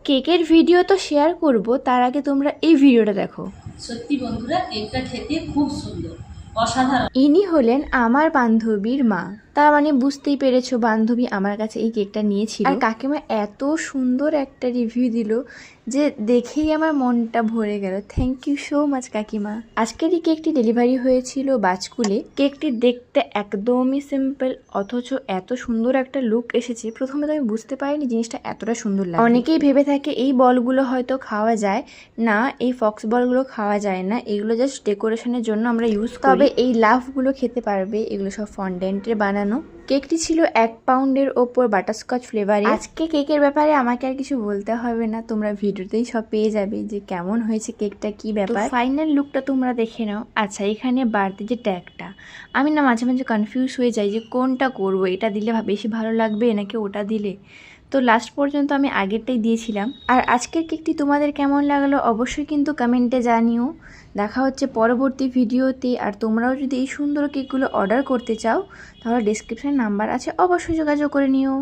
কেকের ভিডিও তো শেয়ার করব, তার আগে তোমরা এই ভিডিওটা দেখো। সত্যি বন্ধুরা, কেকটা খেতে খুব সুন্দর, অসাধারণ। ইনি হলেন আমার বান্ধবীর মা। তার মানে বুঝতেই পেরেছো, বান্ধবী আমার কাছে এই কেকটা নিয়েছিল। আর কাকিমা এত সুন্দর একটা রিভিউ দিল যে দেখেই আমার মনটা ভরে গেল। থ্যাংক ইউ সো মাচ কাকিমা। আজকের এই কেকটি ডেলিভারি হয়েছিল বাজকুলে। কেকটি দেখতে একদমই সিম্পল, অথচ এত সুন্দর একটা লুক এসেছে। প্রথমে তো আমি বুঝতে পারিনি জিনিসটা এতটা সুন্দর লাগে। অনেকেই ভেবে থাকে এই বলগুলো হয়তো খাওয়া যায় না, এই ফক্স বলগুলো খাওয়া যায় না, এগুলো জাস্ট ডেকোরেশনের জন্য আমরা ইউজ করি। তবে এই লাভগুলো খেতে পারবে, এগুলো সব ফন্ডেন্টের বানানো। কেকটি ছিল 1 পাউন্ডের ওপর বাটারস্কচ ফ্লেভারে। আজকে কেকের ব্যাপারে আমাকে আর কিছু বলতে হবে না, তোমরা ভিডিওতেই সব পেয়ে যাবে যে কেমন হয়েছে কেকটা, কি ব্যাপার। ফাইনাল লুকটা তোমরা দেখে নাও। আচ্ছা, এখানে বাড়তি যে ট্যাগটা, আমি না মাঝে মাঝে কনফিউজ হয়ে যাই যে কোনটা করব, এটা দিলে বেশি ভালো লাগবে নাকি ওটা দিলে। তো লাস্ট পর্যন্ত আমি আগেরটাই দিয়েছিলাম। আর আজকের কেকটি তোমাদের কেমন লাগলো অবশ্যই কিন্তু কমেন্টে জানিও। দেখা হচ্ছে পরবর্তী ভিডিওতে। আর তোমরাও যদি এই সুন্দর কেকগুলো অর্ডার করতে চাও তাহলে ডেসক্রিপশনে নাম্বার আছে, অবশ্যই যোগাযোগ করে নিও।